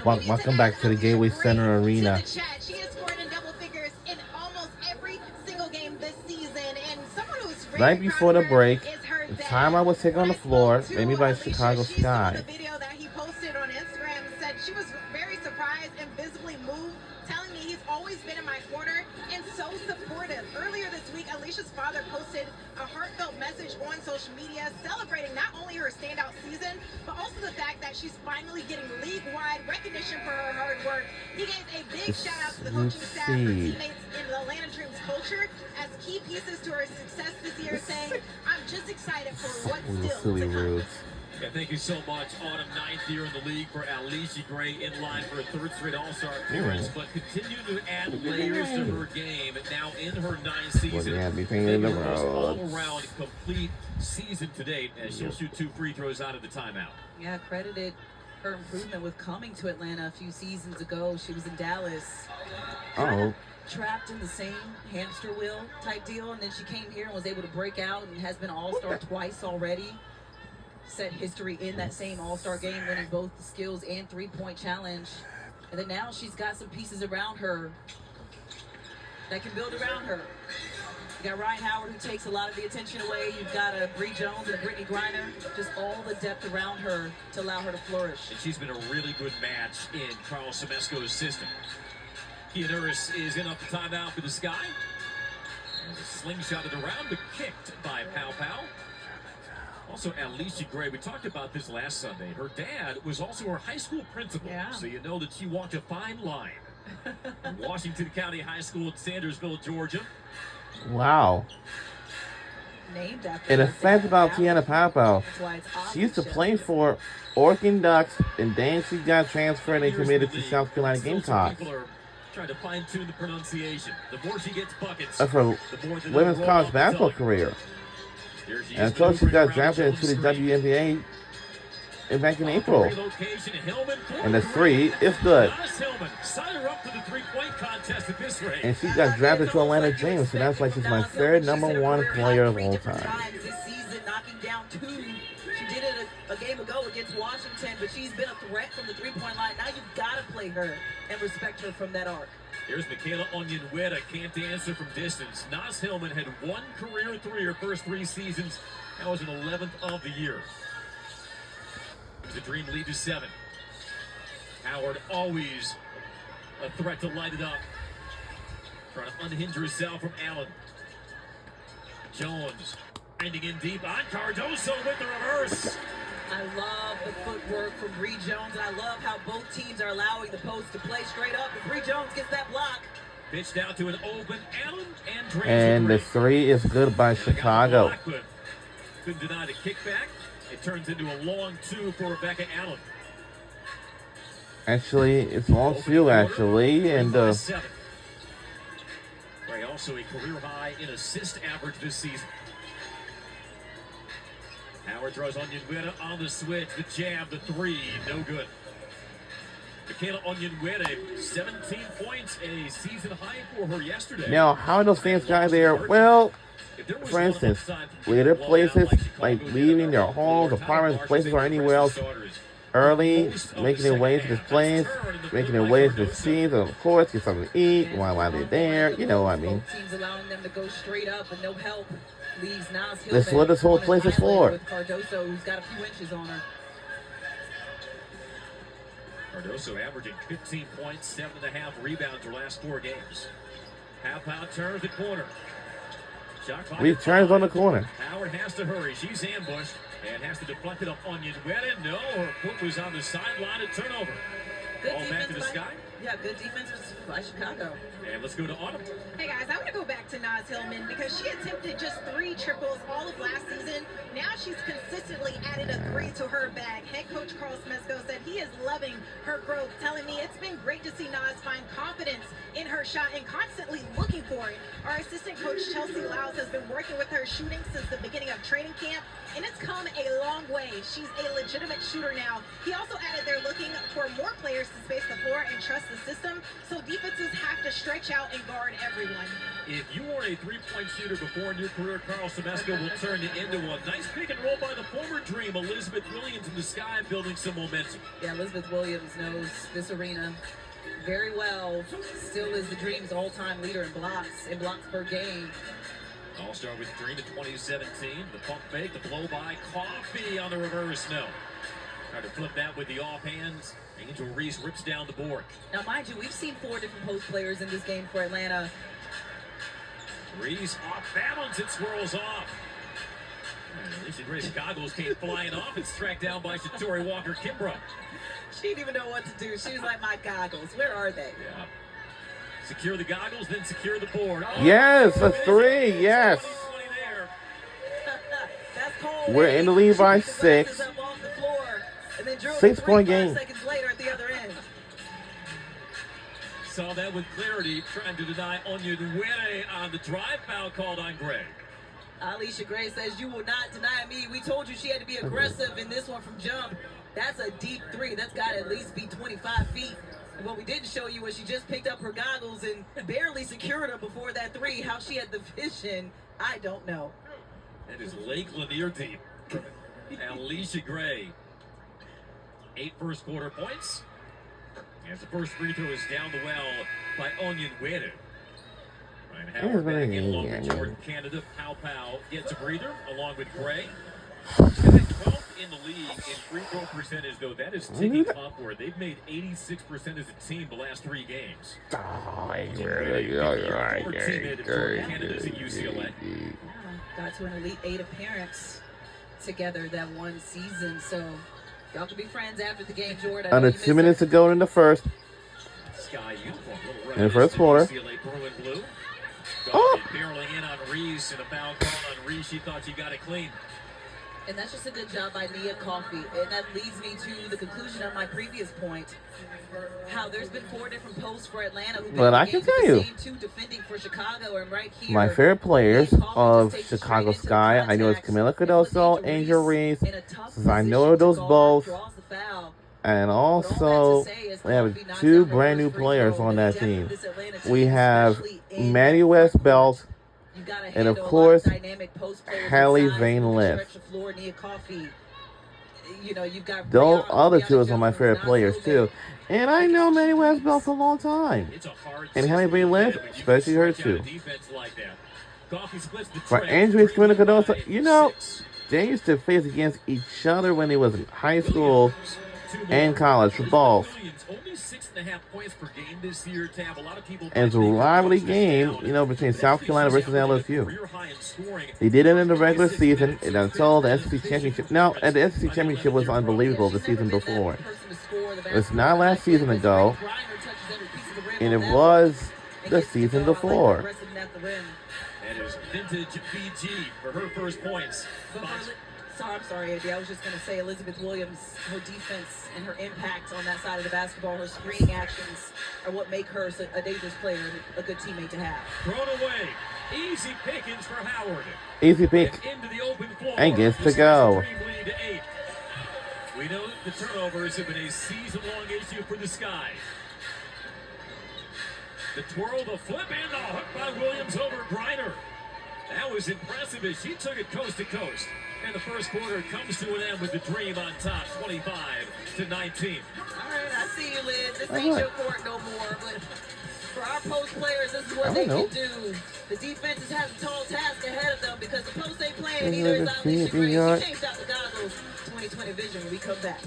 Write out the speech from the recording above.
Welcome back to the Gateway Center Arena. She has scored in double figures in almost every single game this season, and someone who's Right before the break, is her the dad. time I was taken on the floor, made me by Chicago She saw the Sky. video that he posted on Instagram and said she was very surprised and visibly moved, telling me he's always been in my corner and so supportive. Earlier this week, Alicia's father posted a heartfelt message on social media celebrating not only her standout season, but also the fact that she's finally getting league-wide recognition for her hard work. He gave a big shout-out to the coaching staff, her teammates in the Atlanta Dreams culture as key pieces to her success this year, saying, "I'm just excited for what's still to come." Yeah, thank you so much. Autumn, 9th year in the league for Alicia Gray, in line for a third straight All-Star appearance, but continue to add layers to her game. Now in her 9th season, all-around complete season to date, as she'll shoot 2 free throws out of the timeout. Yeah, credited her improvement with coming to Atlanta a few seasons ago. She was in Dallas. Trapped in the same hamster wheel type deal, and then she came here and was able to break out and has been All-Star twice already. Set history in that same All-Star game, winning both the skills and three-point challenge. And then now she's got some pieces around her that can build around her. You got Ryan Howard, who takes a lot of the attention away. You've got a Bree Jones and a Brittany Griner. Just all the depth around her to allow her to flourish. And she's been a really good match in Carlos Semesco's system. Kia Nuris is in off the timeout for the Sky. There's a slingshot it around, but kicked by Pow Pow. Also, Alicia Gray, we talked about this last Sunday. Her dad was also her high school principal, so you know that she walked a fine line. Washington County High School in Sandersville, Georgia. Wow. Named after And a fact about Tiana Pow, she used to play for Oregon Ducks, and then she got transferred and committed to South Carolina Gamecocks. People are trying to fine-tune the pronunciation. The more she gets buckets, of her women's college basketball career. And until she got drafted into the WNBA back in April. And the three is good. And she got drafted to Atlanta Dreams, so that's like she's my third #1 player of all time. This season, knocking down 2. She did it a game ago against Washington, but she's been a threat from the three-point line. Now you've got to play her and respect her from that arc. Here's Michaela Onyenweta, can't answer from distance. Naz Hillman had 1 career 3 her first 3 seasons. That was an 11th of the year. The Dream lead to 7. Howard always a threat to light it up. Trying to unhinge herself from Allen. Jones ending in deep on Cardoso with the reverse. I love the footwork from Bree Jones, and I love how both teams are allowing the post to play straight up. If Bree Jones gets that block. Pitched out to an open Allen and And the 3 is good by Chicago. Couldn't deny the kickback. It turns into a long 2 for Rebecca Allen. Actually, it's long 2 actually, and Ray also a career high in assist average this season. Howard throws Onyenweta on the switch, the jab, the 3, no good. Michaela Onyenweta, 17 points, a season high for her yesterday. Now, how are those fans got there? Well, for instance, later places, like leaving their homes, apartments, places, or anywhere else early, making their way to this place, making their way to the scenes, and of course, get something to eat while they're there. You know what I mean. Teams allowing them to go straight up and no help. Leaves Naz Hillman. That's what this whole place is for. With Cardoso, who's got a few inches on her. Cardoso averaging 15 points, 7.5 rebounds her last 4 games. Pow turns the corner. We turns on the corner. Howard has to hurry. She's ambushed and has to deflect it up Onyenweta. No, her foot was on the sideline. A turnover. Ball back to the Sky. Yeah, good defense by Chicago. And let's go to Autumn. Hey guys, I want to go back to Naz Hillman because she attempted just 3 triples all of last season. Now she's consistently added a 3 to her bag. Head coach Carlos Semesco said he is loving her growth, telling me it's been great to see Naz find confidence in her shot and constantly looking for it. Our assistant coach Chelsea Lyles has been working with her shooting since the beginning of training camp, and it's come a long way. She's a legitimate shooter now. He also added they're looking for more players to space the floor and trust the system, so defenses have to stretch out and guard everyone. If you were a three-point shooter before in your career, Carl Semesco will turn it into one. Nice pick and roll by the former Dream, Elizabeth Williams in the sky, building some momentum. Yeah, Elizabeth Williams knows this arena very well. Still is the Dream's all-time leader in blocks per game. All-star with Dream in 2017. The pump fake, the blow-by, Coffee on the reverse. No. Try to flip that with the offhands. Angel Reese rips down the board. Now, mind you, we've seen 4 different post players in this game for Atlanta. Reese off balance, it swirls off. Alicia Gray's goggles came flying off. It's tracked down by Shatori Walker-Kimbrough. She didn't even know what to do. She was like, my goggles, where are they? Yeah. Secure the goggles, then secure the board. Oh, Yes, a 3. Yes. That's cold. We're in the lead by 6. 6-point game. Seconds later at the other end. Saw that with clarity, trying to deny Onion Were on the drive foul called on Gray. Alicia Gray says, you will not deny me. We told you she had to be aggressive in this one from jump. That's a deep 3. That's got to at least be 25 feet. And what we didn't show you was she just picked up her goggles and barely secured them before that 3. How she had the vision, I don't know. That is Lake Lanier deep from Alicia Gray. 8 first quarter points. As the first free throw is down the well by Onion Were. Ryan Howard back in along with Jordan Canada. Pow Pow gets a breather along with Gray. 12th in the league in free throw percentage, though. That is ticking upward. They've made 86% as a team the last 3 games. Canada's at UCLA. Got to an Elite 8 appearance together that one season, so y'all can be friends after the game, Jordan. Under 2 minutes to go in the first. Sky uniform. In the first quarter. UCLA Berlin blue. Oh. Barreling in on Reese, and a foul call on Reese. She thought she got it clean. And that's just a good job by Nia Coffey. And that leads me to the conclusion of my previous point. How there's been 4 different posts for Atlanta. But I can tell you, 2 defending for Chicago, and right here, my favorite players of Chicago Sky, I know it's Camila Cardoso, Angel Reese, since I know those both. And also, we have 2 brand new players on that team. We have Maddie West Belt, and of course, Hallie Van Lith. Those other 2 are my favorite players too. And I know Maddie West Belt for a long time. And Hallie Van Lith, especially her too. For Andrews, Camila Cardoso, you know, they used to face against each other when they was in high school and college for both. And it's a rivalry game, you know, between South Carolina versus LSU. They did it in the regular season, and until the SEC championship. No, and the SEC championship was unbelievable the season before. It's not last season ago, and it was the season before. That is vintage BG for her first points. I'm sorry, Andy. I was just going to say Elizabeth Williams, her defense and her impact on that side of the basketball, her screening actions are what make her a dangerous player and a good teammate to have. Thrown away. Easy pickings for Howard. Easy pick. Into the open floor. And gets to go. We know the turnovers have been a season-long issue for the Sky. The twirl, the flip, and the hook by Williams over Griner. That was impressive as she took it coast to coast. And the first quarter comes to an end with the Dream on top, 25-19. All right, I see you, Liz. This ain't your court no more, but for our post players, this is what they can do. The defenses have a tall task ahead of them because the post they playing either is Alicia Gray. She changed out the goggles. 2020 vision when we come back.